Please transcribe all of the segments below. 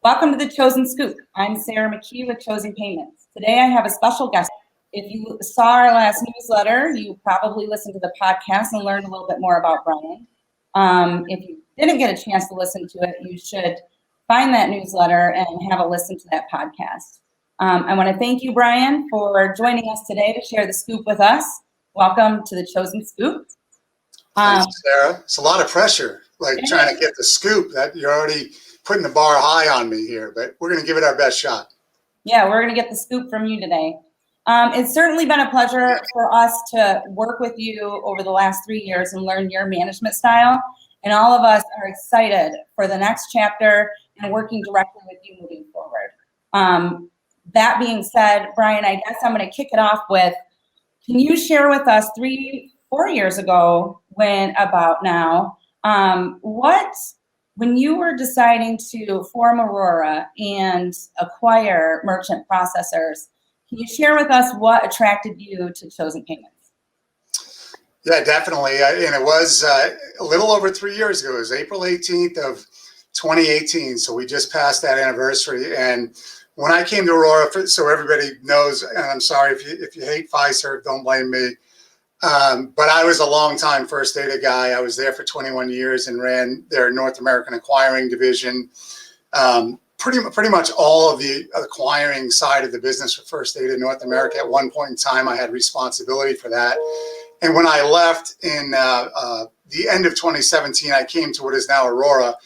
Welcome to the Chosen Scoop. I'm Sarah McKee with Chosen Payments. Today I have a special guest. If you saw our last newsletter, you probably listened to the podcast and learned a little bit more about Brian. If you didn't get a chance to listen to it, you should find that newsletter and have a listen to that podcast. I want to thank you, Brian, for joining us today to share the scoop with us. Welcome to the Chosen Scoop. Thanks, Sarah. It's a lot of pressure, trying to get the scoop. That you're already putting the bar high on me here, but we're going to give it our best shot. Yeah, we're going to get the scoop from you today. It's certainly been a pleasure for us to work with you over the last 3 years and learn your management style. And all of us are excited for the next chapter and working directly with you moving forward. That being said, Brian, I guess I'm going to kick it off with, can you share with us 3-4 years ago when you were deciding to form Aurora and acquire merchant processors, can you share with us what attracted you to Chosen Payments? Yeah, definitely. And it was a little over 3 years ago. It was April 18th of 2018. So we just passed that anniversary. And when I came to Aurora, so everybody knows, and I'm sorry if you hate Fiserv, don't blame me. But I was a long-time First Data guy. I was there for 21 years and ran their North American acquiring division. Pretty much all of the acquiring side of the business for First Data North America. At one point in time, I had responsibility for that. And when I left in the end of 2017, I came to what is now Aurora.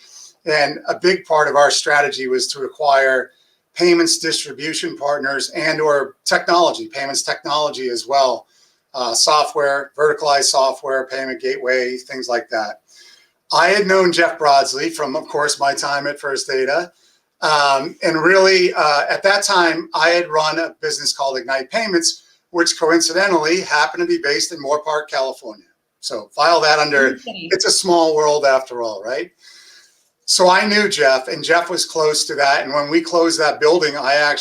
And a big part of our strategy was to acquire payments distribution partners and or technology, payments technology as well. Software, verticalized software, payment gateway, things like that. I had known Jeff Broadsley from, of course, my time at First Data. And really, at that time, I had run a business called Ignite Payments, which coincidentally happened to be based in Moore Park, California. So file that under, it's a small world after all, right? So I knew Jeff, and Jeff was close to that. And when we closed that building, I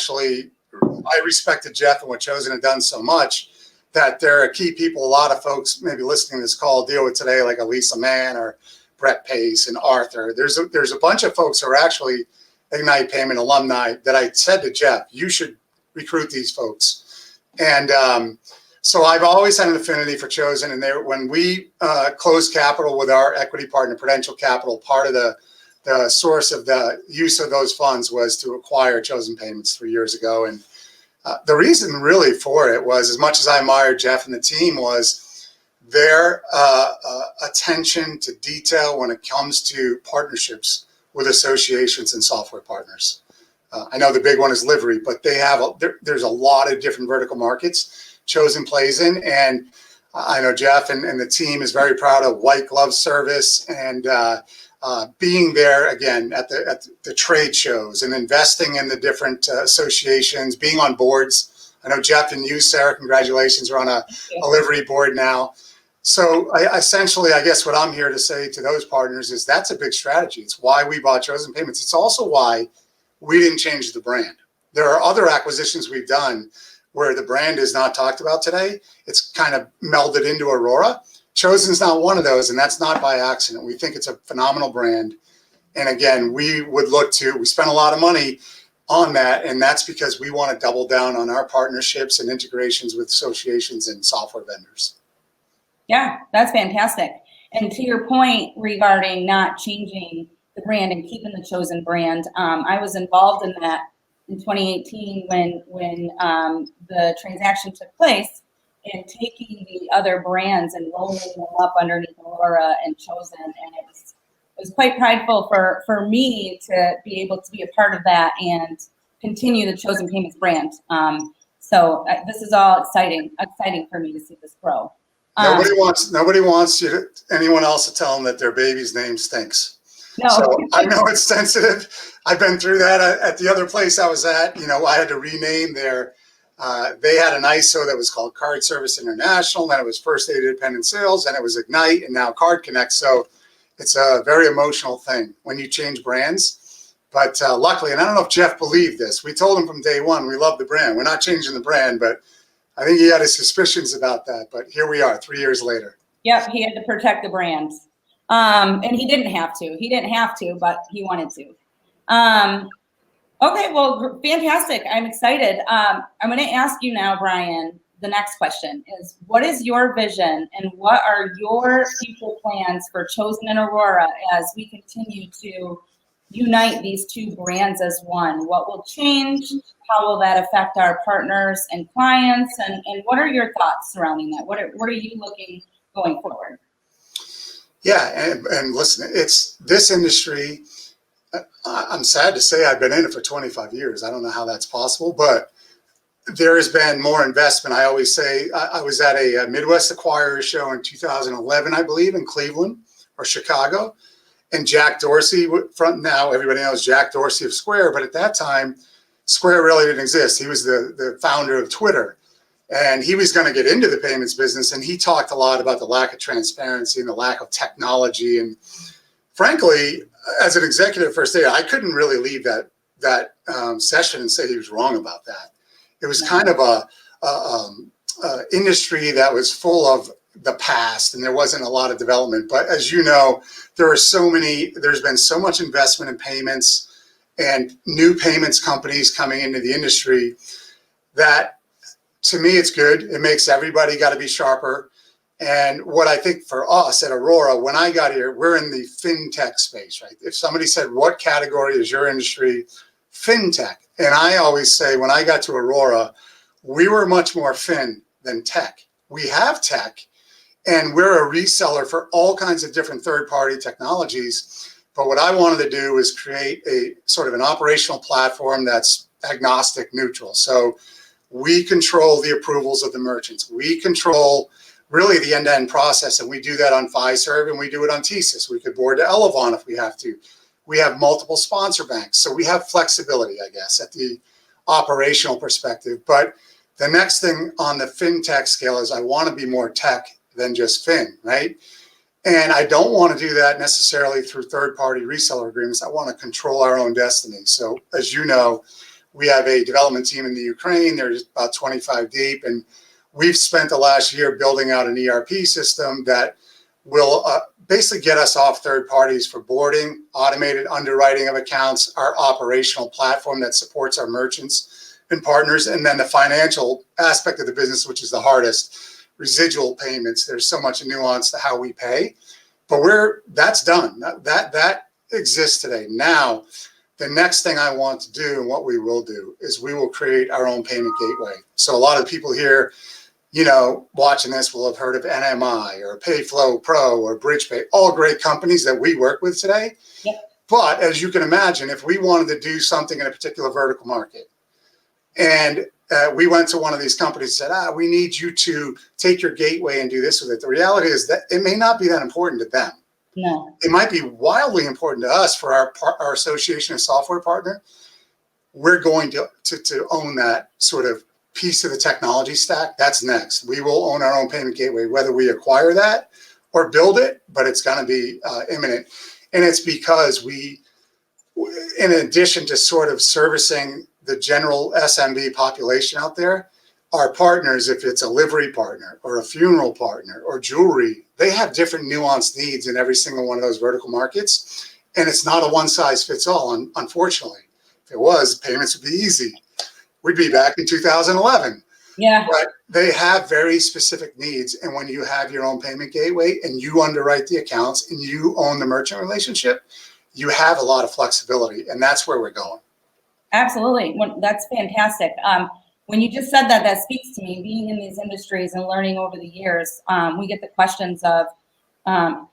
respected Jeff and what Chosen had done so much that there are key people, a lot of folks maybe listening to this call deal with today, like Elisa Mann or Brett Pace and Arthur. There's a bunch of folks who are actually Ignite Payment alumni that I said to Jeff, you should recruit these folks. And so I've always had an affinity for Chosen. And when we closed capital with our equity partner, Prudential Capital, part of the source of the use of those funds was to acquire Chosen Payments 3 years ago. And the reason really for it was, as much as I admired Jeff and the team, was their attention to detail when it comes to partnerships with associations and software partners. I know the big one is Livery, but they have there's a lot of different vertical markets Chosen plays in. And I know Jeff and the team is very proud of white glove service and being there again at the trade shows and investing in the different associations, being on boards. I know Jeff and you, Sarah, congratulations, are on a Livery board now. So essentially, I guess what I'm here to say to those partners is that's a big strategy. It's why we bought Chosen Payments. It's also why we didn't change the brand. There are other acquisitions we've done where the brand is not talked about today. It's kind of melded into Aurora. Chosen's not one of those, and that's not by accident. We think it's a phenomenal brand. And again, we spent a lot of money on that, and that's because we want to double down on our partnerships and integrations with associations and software vendors. Yeah, that's fantastic. And to your point regarding not changing the brand and keeping the Chosen brand, I was involved in that in 2018 when the transaction took place, and taking the other brands and rolling them up underneath Aurora and Chosen. And it was quite prideful for me to be able to be a part of that and continue the Chosen Payments brand. So this is all exciting for me to see this grow. Nobody wants anyone else to tell them that their baby's name stinks. No. So I know it's sensitive. I've been through that at the other place I was at. I had to rename their. They had an ISO that was called Card Service International, then it was First Data Independent Sales, and it was Ignite, and now Card Connect. So it's a very emotional thing when you change brands. But luckily, and I don't know if Jeff believed this, we told him from day one, we love the brand. We're not changing the brand, but I think he had his suspicions about that. But here we are 3 years later. Yep, he had to protect the brand. And he didn't have to. He didn't have to, but he wanted to. Okay, well, fantastic. I'm excited. I'm going to ask you now, Brian, the next question is, what is your vision and what are your future plans for Chosen and Aurora as we continue to unite these two brands as one? What will change? How will that affect our partners and clients? And what are your thoughts surrounding that? What are you looking going forward? Yeah, and listen, it's this industry. I'm sad to say I've been in it for 25 years. I don't know how that's possible, but there has been more investment. I always say I was at a Midwest Acquirers show in 2011, I believe, in Cleveland or Chicago. And Jack Dorsey, from now everybody knows Jack Dorsey of Square, but at that time, Square really didn't exist. He was the founder of Twitter. And he was going to get into the payments business. And he talked a lot about the lack of transparency and the lack of technology. And frankly, as an executive first day, I couldn't really leave that session and say he was wrong about that. It was kind of a industry that was full of the past, and there wasn't a lot of development. But as you know, there's been so much investment in payments and new payments companies coming into the industry that, to me, it's good. It makes everybody got to be sharper. And what I think for us at Aurora, when I got here, we're in the fintech space, right? If somebody said, what category is your industry? Fintech. And I always say, when I got to Aurora, we were much more fin than tech. We have tech, and we're a reseller for all kinds of different third-party technologies. But what I wanted to do was create a sort of an operational platform that's agnostic, neutral. So we control the approvals of the merchants. We control really the end-to-end process, and we do that on Fiserv, and we do it on TSYS. We could board to Elevon if we have to. We have multiple sponsor banks, so we have flexibility, I guess, at the operational perspective. But the next thing on the fintech scale is I want to be more tech than just fin, right? And I don't want to do that necessarily through third-party reseller agreements. I want to control our own destiny. So as you know, we have a development team in the Ukraine. There's about 25 deep, and we've spent the last year building out an ERP system that will basically get us off third parties for boarding, automated underwriting of accounts, our operational platform that supports our merchants and partners, and then the financial aspect of the business, which is the hardest, residual payments. There's so much nuance to how we pay, but that's done. That exists today. Now, the next thing I want to do, and what we will do, is we will create our own payment gateway. So a lot of people here, watching this will have heard of NMI or PayFlow Pro or BridgePay, all great companies that we work with today. Yep. But as you can imagine, if we wanted to do something in a particular vertical market, and we went to one of these companies and said, we need you to take your gateway and do this with it. The reality is that it may not be that important to them. No. It might be wildly important to us for our association of software partner. We're going to own that sort of piece of the technology stack. That's next. We will own our own payment gateway, whether we acquire that or build it, but it's going to be imminent. And it's because we, in addition to sort of servicing the general SMB population out there, our partners, if it's a livery partner or a funeral partner or jewelry, they have different nuanced needs in every single one of those vertical markets. And it's not a one size fits all, unfortunately. If it was, payments would be easy. We'd be back in 2011. Yeah. But they have very specific needs. And when you have your own payment gateway and you underwrite the accounts and you own the merchant relationship, you have a lot of flexibility. And that's where we're going. Absolutely. That's fantastic. When you just said that, that speaks to me. Being in these industries and learning over the years, we get the questions of,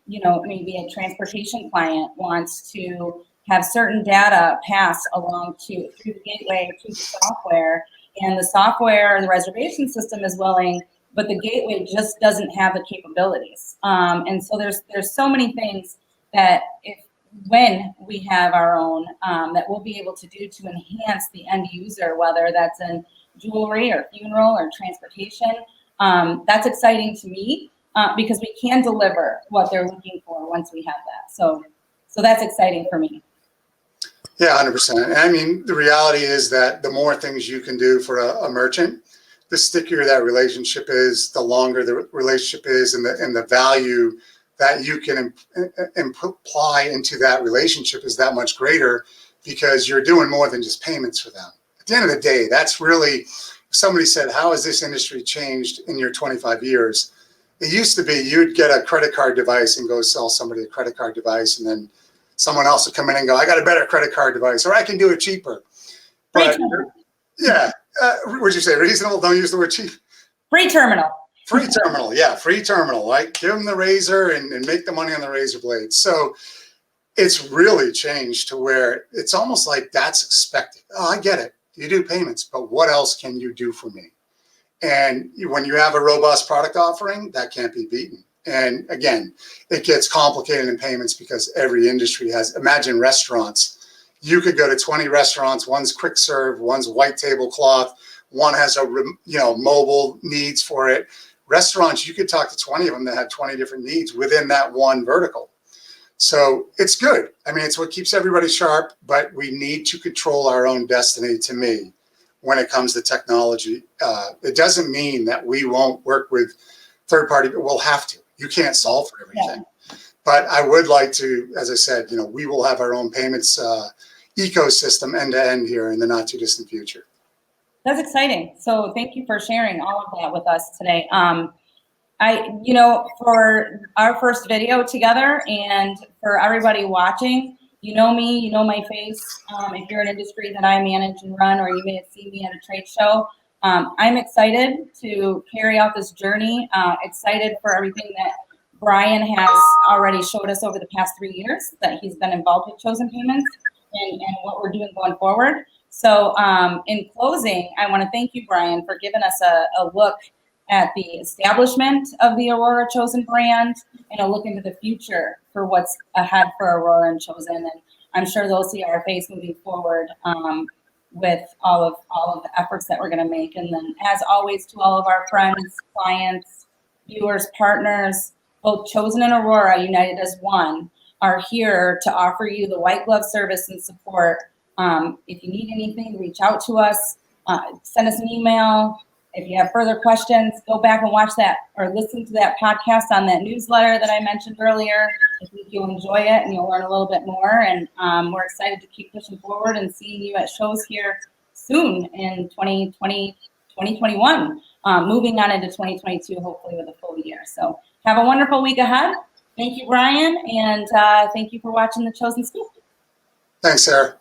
maybe a transportation client wants to have certain data pass along through the gateway or through the software, and the software and the reservation system is willing, but the gateway just doesn't have the capabilities. And so there's so many things that when we have our own, that we'll be able to do to enhance the end user, whether that's in jewelry or funeral or transportation. That's exciting to me because we can deliver what they're looking for once we have that. So that's exciting for me. Yeah, 100%. I mean, the reality is that the more things you can do for a merchant, the stickier that relationship is, the longer the relationship is, and the value that you can imply into that relationship is that much greater because you're doing more than just payments for them. At the end of the day, that's really, somebody said, how has this industry changed in your 25 years? It used to be you'd get a credit card device and go sell somebody a credit card device, and then someone else would come in and go, I got a better credit card device, or I can do it cheaper. But yeah, would you say reasonable? Don't use the word cheap. Free terminal. Free terminal, yeah, free terminal, right? Give them the razor and make the money on the razor blade. So it's really changed to where it's almost like that's expected. Oh, I get it. You do payments, but what else can you do for me? And when you have a robust product offering, that can't be beaten. And again, it gets complicated in payments because every industry has, imagine restaurants. You could go to 20 restaurants, one's quick serve, one's white tablecloth, one has a mobile needs for it. Restaurants, you could talk to 20 of them that have 20 different needs within that one vertical. So it's good. I mean, it's what keeps everybody sharp, but we need to control our own destiny, to me, when it comes to technology. It doesn't mean that we won't work with third party, but we'll have to. You can't solve for everything. Yeah. But I would like to, as I said, we will have our own payments ecosystem end to end here in the not too distant future. That's exciting. So thank you for sharing all of that with us today. For our first video together, and for everybody watching, you know me, you know my face. If you're an industry that I manage and run, or you may have seen me at a trade show, I'm excited to carry out this journey. Excited for everything that Brian has already showed us over the past 3 years that he's been involved with Chosen Payments and what we're doing going forward. So in closing, I want to thank you, Brian, for giving us a look at the establishment of the Aurora Chosen brand and a look into the future for what's ahead for Aurora and Chosen. And I'm sure they'll see our face moving forward with all of the efforts that we're going to make. And then, as always, to all of our friends, clients, viewers, partners, both Chosen and Aurora, united as one, are here to offer you the white glove service and support. If you need anything, reach out to us, send us an email. If you have further questions, go back and watch that or listen to that podcast on that newsletter that I mentioned earlier. I think you'll enjoy it and you'll learn a little bit more. And we're excited to keep pushing forward and seeing you at shows here soon in 2020, 2021, moving on into 2022, hopefully with a full year. So have a wonderful week ahead. Thank you, Brian, and thank you for watching The Chosen Scoop. Thanks, Sarah.